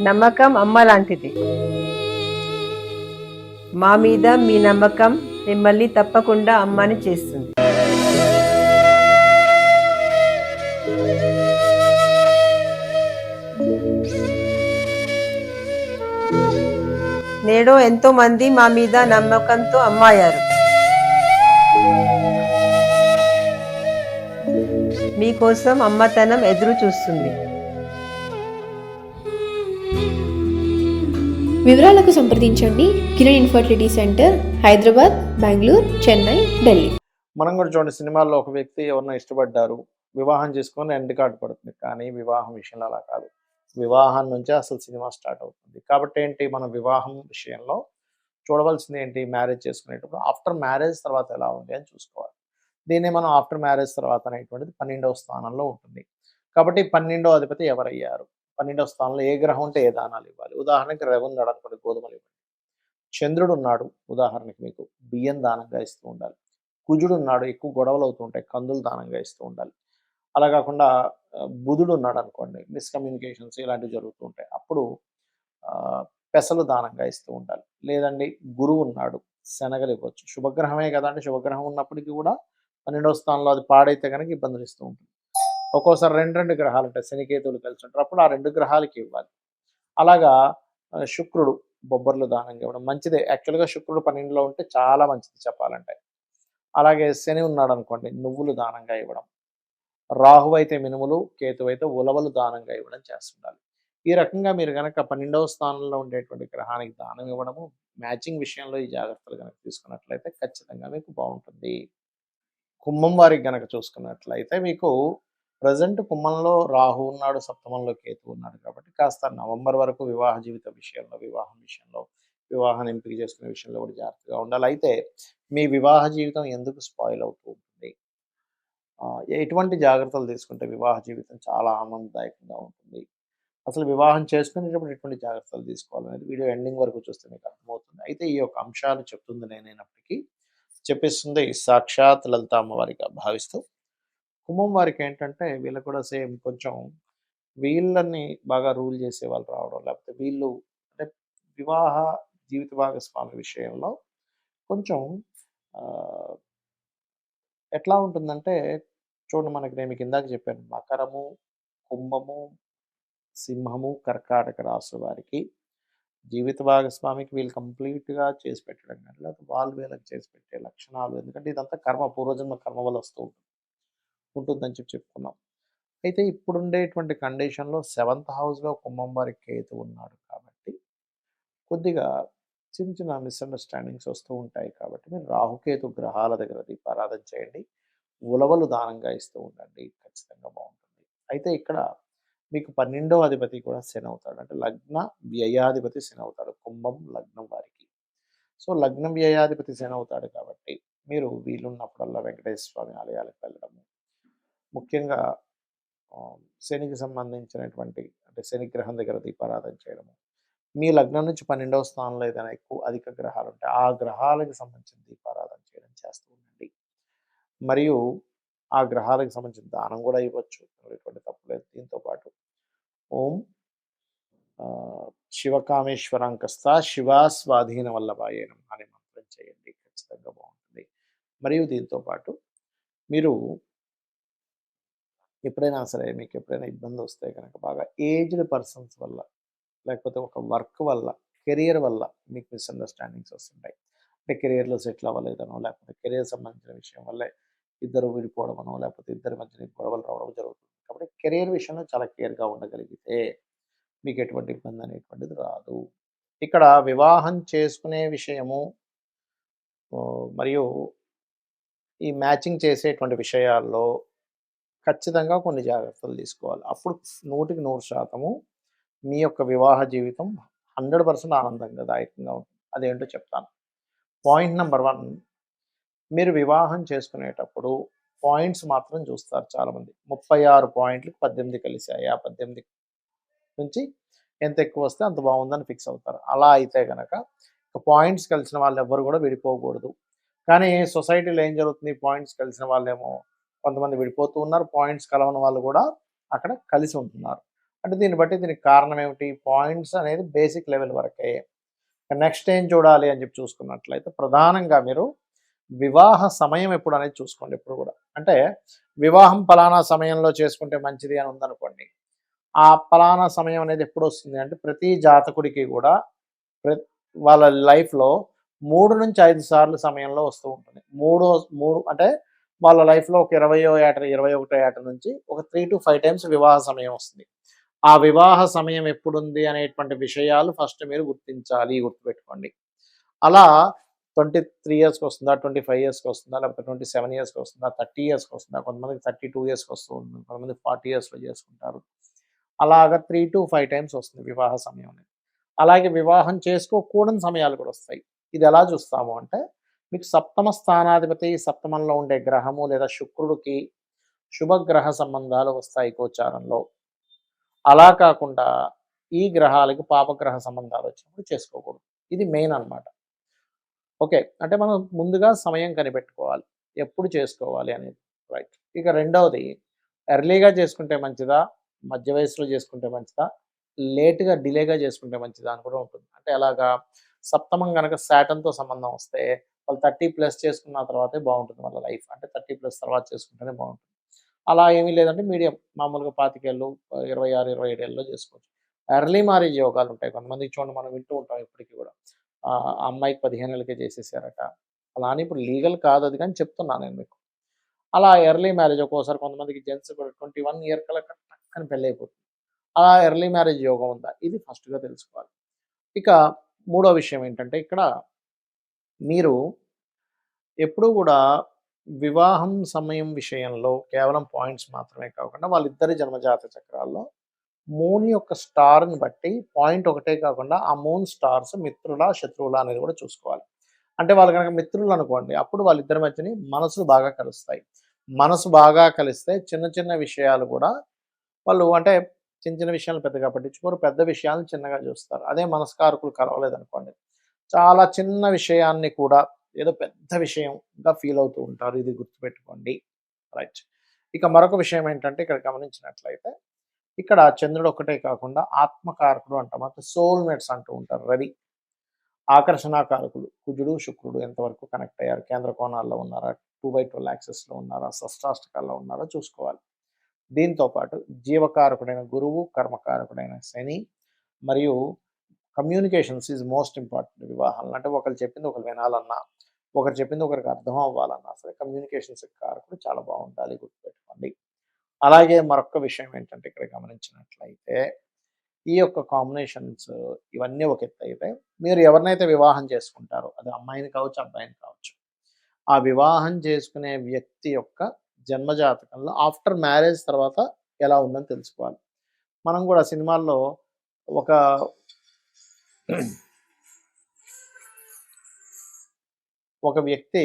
నమ్మకం అమ్మ లాంటిది. మా మీద మీ నమ్మకం మిమ్మల్ని తప్పకుండా అమ్మని చేస్తుంది. నేడు ఎంతో మంది మా మీద నమ్మకంతో అమ్మాయారు. మీకోసం అమ్మతనం ఎదురు చూస్తుంది. వివరాలకు సంప్రదించండి కిరణ్ ఇన్ఫర్టిలిటీ సెంటర్, హైదరాబాద్, బెంగళూరు, చెన్నై, ఢిల్లీ. మనం కూడా చూడండి, సినిమాల్లో ఒక వ్యక్తి ఎవరినో ఇష్టపడ్డారు, వివాహం చేసుకొని ఎండ్ కార్డు పడుతుంది. కానీ వివాహం విషయంలో అలా కాదు. వివాహం నుంచే అసలు సినిమా స్టార్ట్ అవుతుంది. కాబట్టి ఏంటి, మనం వివాహం విషయంలో చూడవలసింది ఏంటి, మ్యారేజ్ చేసుకునేటప్పుడు ఆఫ్టర్ మ్యారేజ్ తర్వాత ఎలా ఉంది అని చూసుకోవాలి. దీన్ని మనం ఆఫ్టర్ మ్యారేజ్ తర్వాత అనేటువంటిది 12వ స్థానంలో ఉంటుంది. కాబట్టి 12వ అధిపతి ఎవరయ్యారు, 12వ స్థానంలో ఏ గ్రహం ఉంటే ఏ దానాలు ఇవ్వాలి. ఉదాహరణకి రవి ఉన్నాడు అనుకోండి, గోధుమలు ఇవ్వండి. చంద్రుడు ఉన్నాడు, ఉదాహరణకి మీకు బియ్యం దానంగా ఇస్తూ ఉండాలి. కుజుడు ఉన్నాడు, ఎక్కువ గొడవలు అవుతూ ఉంటాయి, కందులు దానంగా ఇస్తూ ఉండాలి. అలా కాకుండా బుధుడు ఉన్నాడు అనుకోండి, మిస్కమ్యూనికేషన్స్ ఇలాంటివి జరుగుతూ ఉంటాయి, అప్పుడు పెసలు దానంగా ఇస్తూ ఉండాలి. లేదండి గురువు ఉన్నాడు, శనగలు ఇవ్వచ్చు. శుభగ్రహమే కదా అంటే, శుభగ్రహం ఉన్నప్పటికీ కూడా 12వ స్థానంలో అది పాడైతే కనుక ఇబ్బందులు ఇస్తూ ఉంటుంది. ఒక్కోసారి రెండు గ్రహాలు ఉంటాయి, శనికేతువులు కలిసి ఉంటారు, అప్పుడు ఆ 2 గ్రహాలకి ఇవ్వాలి. అలాగా శుక్రుడు బొబ్బర్లు దానంగా ఇవ్వడం మంచిదే. యాక్చువల్గా శుక్రుడు 12లో ఉంటే చాలా మంచిది చెప్పాలంటే. అలాగే శని ఉన్నాడు అనుకోండి, నువ్వులు దానంగా ఇవ్వడం. రాహు అయితే మినుములు, కేతు అయితే ఉలవలు దానంగా ఇవ్వడం చేస్తుండాలి. ఈ రకంగా మీరు కనుక 12వ స్థానంలో ఉండేటువంటి గ్రహానికి దానం ఇవ్వడము, మ్యాచింగ్ విషయంలో ఈ జాగ్రత్తలు కనుక తీసుకున్నట్లయితే ఖచ్చితంగా మీకు బాగుంటుంది. కుంభం వారికి గనక చూసుకున్నట్లయితే మీకు ప్రజెంట్ కుంభంలో రాహు ఉన్నాడు, సప్తమంలో కేతు ఉన్నాడు. కాబట్టి కాస్త నవంబర్ వరకు వివాహ జీవిత విషయంలో, వివాహం విషయంలో, వివాహాన్ని ఎంపిక చేసుకునే విషయంలో కూడా జాగ్రత్తగా ఉండాలి. అయితే మీ వివాహ జీవితం ఎందుకు స్పాయిల్ అవుతూ ఉంటుంది, ఎటువంటి జాగ్రత్తలు తీసుకుంటే వివాహ జీవితం చాలా ఆనందదాయకంగా ఉంటుంది, అసలు వివాహం చేసుకునేటప్పుడు ఎటువంటి జాగ్రత్తలు తీసుకోవాలనేది వీడియో ఎండింగ్ వరకు చూస్తే మీకు అర్థమవుతుంది. అయితే ఈ యొక్క అంశాలు చెప్తుంది నేనైనప్పటికీ, చెప్పిస్తుంది సాక్షాత్ లలిత అమ్మవారిగా భావిస్తూ, కుంభం వారికి ఏంటంటే వీళ్ళకి కూడా సేమ్ కొంచెం వీళ్ళని బాగా రూల్ చేసే వాళ్ళు రావడం, లేకపోతే వీళ్ళు అంటే వివాహ జీవిత భాగస్వామి విషయంలో కొంచెం ఎట్లా ఉంటుందంటే, చూడండి మనకి నేను మీకు ఇందాక చెప్పాను, మకరము, కుంభము, సింహము, కర్కాటక రాశి వారికి జీవిత భాగస్వామికి వీళ్ళు కంప్లీట్గా చేసి పెట్టడం కానీ, లేకపోతే వాళ్ళు వీళ్ళకి చేసి పెట్టే లక్షణాలు, ఎందుకంటే ఇదంతా కర్మ, పూర్వజన్మ కర్మ వల్ల వస్తూ ఉంటుందని చెప్పుకున్నాం. అయితే ఇప్పుడుండేటువంటి కండిషన్లో 7th హౌస్లో కుంభం వారికి కేతు ఉన్నాడు కాబట్టి కొద్దిగా చిన్న చిన్న మిస్అండర్స్టాండింగ్స్ వస్తూ ఉంటాయి. కాబట్టి మీరు రాహుకేతు గ్రహాల దగ్గర దీపారాధన చేయండి, ఉలవలు దానంగా ఇస్తూ ఉండండి, ఖచ్చితంగా బాగుంటుంది. అయితే ఇక్కడ మీకు 12వ అధిపతి కూడా శని అవుతాడు, అంటే లగ్న వ్యయాధిపతి శని అవుతాడు కుంభం లగ్నం వారికి. సో లగ్నం వ్యయాధిపతి శని అవుతాడు కాబట్టి మీరు వీలున్నప్పుడల్లా వెంకటేశ్వర స్వామి ఆలయాలకు వెళ్ళడము, ముఖ్యంగా శనికి సంబంధించినటువంటి అంటే శని గ్రహం దగ్గర దీపారాధన చేయడము, మీ లగ్నం నుంచి 12వ స్థానంలో ఏదైనా ఎక్కువ అధిక గ్రహాలు ఉంటే ఆ గ్రహాలకు సంబంధించిన దీపారాధన చేయడం చేస్తూ ఉండండి. మరియు ఆ గ్రహాలకు సంబంధించిన దానం కూడా ఇవ్వచ్చు, ఎటువంటి తప్పు లేదు. దీంతో పాటు ఓం శివకామేశ్వరాంకస్త శివా స్వాధీన వల్లభాయనం అనే మంత్రం చేయండి, ఖచ్చితంగా బాగుంటుంది. మరియు దీంతో పాటు మీరు ఎప్పుడైనా సరే మీకు ఎప్పుడైనా ఇబ్బంది వస్తే కనుక బాగా ఏజ్డ్ పర్సన్స్ వల్ల, లేకపోతే ఒక వర్క్ వల్ల, కెరియర్ వల్ల మీకు మిస్అండర్స్టాండింగ్స్ వస్తుంటాయి. అంటే కెరియర్లో సెటిల్ అవ్వలేదనో, లేకపోతే కెరియర్ సంబంధించిన విషయం వల్లే ఇద్దరు విడిపోవడమనో, లేకపోతే ఇద్దరి మధ్యన గొడవలు రావడం జరుగుతుంది. కాబట్టి కెరియర్ విషయంలో చాలా కేర్గా ఉండగలిగితే మీకు ఎటువంటి ఇబ్బంది అనేటువంటిది రాదు. ఇక్కడ వివాహం చేసుకునే విషయము మరియు ఈ మ్యాచింగ్ చేసేటువంటి విషయాల్లో ఖచ్చితంగా కొన్ని జాగ్రత్తలు తీసుకోవాలి. అప్పుడు 100% మీ యొక్క వివాహ జీవితం 100% ఆనందంగా దాయకంగా ఉంటుంది. అదేంటో చెప్తాను. పాయింట్ నెంబర్ 1, మీరు వివాహం చేసుకునేటప్పుడు పాయింట్స్ మాత్రం చూస్తారు చాలామంది. 36 పాయింట్లకు 18 కలిసాయి, ఆ 18 నుంచి ఎంత ఎక్కువ వస్తే అంత బాగుందని ఫిక్స్ అవుతారు. అలా అయితే గనక పాయింట్స్ కలిసిన వాళ్ళు ఎవ్వరు కూడా విడిపోకూడదు. కానీ సొసైటీలో ఏం జరుగుతుంది, పాయింట్స్ కలిసిన వాళ్ళేమో కొంతమంది విడిపోతూ ఉన్నారు, పాయింట్స్ కలవని వాళ్ళు కూడా అక్కడ కలిసి ఉంటున్నారు. అంటే దీన్ని బట్టి దీనికి కారణం ఏమిటి? పాయింట్స్ అనేది బేసిక్ లెవెల్ వరకే. నెక్స్ట్ ఏం చూడాలి అని చెప్పి చూసుకున్నట్లయితే ప్రధానంగా మీరు వివాహ సమయం ఎప్పుడు అనేది చూసుకోండి ఎప్పుడు కూడా. అంటే వివాహం పలానా సమయంలో చేసుకుంటే మంచిది అని ఉందనుకోండి. ఆ పలానా సమయం అనేది ఎప్పుడు వస్తుంది అంటే ప్రతి జాతకుడికి కూడా వాళ్ళ లైఫ్‌లో 3-5 సార్లు సమయంలో వస్తూ ఉంటుంది. 3 అంటే వాళ్ళ లైఫ్‌లో ఒక 20వ ఏట, 21వ ఏట నుంచి ఒక 3-5 టైమ్స్ వివాహ సమయం వస్తుంది. ఆ వివాహ సమయం ఎప్పుడుంది అనేటువంటి విషయాలు ఫస్ట్ మీరు గుర్తించాలి, గుర్తుపెట్టుకోండి. అలా 23 ఇయర్స్‌కి వస్తుందా? 25 ఇయర్స్‌కి వస్తుందా? లేకపోతే 27 ఇయర్స్‌కి వస్తుందా? 30 ఇయర్స్‌కి వస్తుందా? కొంతమందికి 32 ఇయర్స్‌కి వస్తూ ఉంటుంది. కొంతమంది 40 ఇయర్స్‌లో చేసుకుంటారు. అలాగా 3-5 టైమ్స్ వస్తుంది వివాహ సమయం అనేది. అలాగే వివాహం చేసుకోకూడని సమయాలు కూడా వస్తాయి. ఇది ఎలా చూస్తాము అంటే మీకు సప్తమ స్థానాధిపతి సప్తమంలో ఉండే గ్రహము లేదా శుక్రుడికి శుభగ్రహ సంబంధాలు వస్తాయి గోచారంలో. అలా కాకుండా ఈ గ్రహాలకి పాపగ్రహ సంబంధాలు వచ్చినప్పుడు చేసుకోకూడదు. ఇది మెయిన్ అన్నమాట. ఓకే. అంటే మనం ముందుగా సమయం కనిపెట్టుకోవాలి. ఎప్పుడు చేసుకోవాలి అనేది. రైట్. ఇక రెండవది ఎర్లీగా చేసుకుంటే మంచిదా? మధ్య వయసులో చేసుకుంటే మంచిదా? లేట్‌గా డిలేగా చేసుకుంటే మంచిదా అని కూడా ఉంటుంది. అంటే ఎలాగా? సప్తమం గనక సాటర్న్‌తో సంబంధం వస్తే వాళ్ళు 30+ చేసుకున్న తర్వాతే బావుంటుంది వాళ్ళ లైఫ్. అంటే 30+ తర్వాత చేసుకుంటేనే బావుంటుంది. అలా ఏమీ లేదంటే మీడియం మామూలుగా 25 ఏళ్ళు, 26, 27 ఏళ్ళలో చేసుకోవచ్చు. ఎర్లీ మ్యారేజ్ యోగాలుంటాయి. కొంతమందికి చూడండి మనం వింటూ ఉంటాం ఇప్పటికి కూడా. ఆ అమ్మాయికి 15 ఏళ్ళకే చేసేసారట. అలా అని ఇప్పుడు లీగల్ కాదది కానీ చెప్తున్నా నేను మీకు. అలా ఎర్లీ మ్యారేజ్ ఒక్కోసారి కొంతమందికి జెంట్స్ కూడా 21 ఇయర్ కల్లా టక్కని పెళ్ళైపోతుంది. అలా ఎర్లీ మ్యారేజ్ యోగం ఉందా? ఇది ఫస్ట్‌గా తెలుసుకోవాలి. ఇక మూడో విషయం ఏంటంటే ఇక్కడ మీరు ఎప్పుడూ గూడా వివాహం సమయం విషయంలో కేవలం పాయింట్స్ మాత్రమే కాకుండా వాళ్ళిద్దరి జన్మజాత చక్రాల్లో మూన్ యొక్క స్టార్‌ని బట్టి పాయింట్ ఒకటే కాకుండా ఆ మూన్ స్టార్స్ మిత్రులా, శత్రువులా అనేది కూడా చూసుకోవాలి. అంటే వాళ్ళు గనక మిత్రులనుకోండి అప్పుడు వాళ్ళిద్దరి మధ్యని మనసులు బాగా కలుస్తాయి. మనసు బాగా కలిస్తే చిన్న చిన్న విషయాలు కూడా వాళ్ళు అంటే చిన్న చిన్న విషయాలను పెద్దగా పట్టించుకోరు. పెద్ద విషయాలను చిన్నగా చూస్తారు. అదే మనస్కారకులు కలవలేదనుకోండి చాలా చిన్న విషయాన్ని కూడా ఏదో పెద్ద విషయంగా ఫీల్ అవుతూ ఉంటారు. ఇది గుర్తుపెట్టుకోండి. రైట్. ఇక మరొక విషయం ఏంటంటే ఇక్కడ గమనించినట్లయితే ఇక్కడ చంద్రుడు ఒక్కటే కాకుండా ఆత్మకారకుడు అంటాం. అంటే సోల్‌మేట్స్ అంటూ ఉంటారు. రవి. ఆకర్షణాకారకులు కుజుడు, శుక్రుడు ఎంతవరకు కనెక్ట్ అయ్యారు? కేంద్ర కోణాల్లో ఉన్నారా? 2/12 యాక్సెస్‌లో ఉన్నారా? షష్టాష్టకాల్లో ఉన్నారా? చూసుకోవాలి. దీంతో పాటు జీవకారకుడైన గురువు, కర్మకారకుడైన శని మరియు కమ్యూనికేషన్స్ ఈజ్ మోస్ట్ ఇంపార్టెంట్ వివాహాల్లో. అంటే ఒకళ్ళు చెప్పింది ఒకళ్ళు వినాలన్నా, ఒకరు చెప్పింది ఒకరికి అర్థం అవ్వాలన్నా సరే కమ్యూనికేషన్స్ కారకుడు చాలా బావుండాలి గుర్తుపెట్టుకోండి. అలాగే మరొక్క విషయం ఏంటంటే ఇక్కడ గమనించినట్లయితే ఈ యొక్క కాంబినేషన్స్ ఇవన్నీ ఒక ఎత్తయితే మీరు ఎవరినైతే వివాహం చేసుకుంటారో అది అమ్మాయిని కావచ్చు, అబ్బాయిని కావచ్చు. ఆ వివాహం చేసుకునే వ్యక్తి యొక్క జన్మజాతకంలో ఆఫ్టర్ మ్యారేజ్ తర్వాత ఎలా ఉందని తెలుసుకోవాలి. మనం కూడా సినిమాల్లో ఒక ఒక వ్యక్తి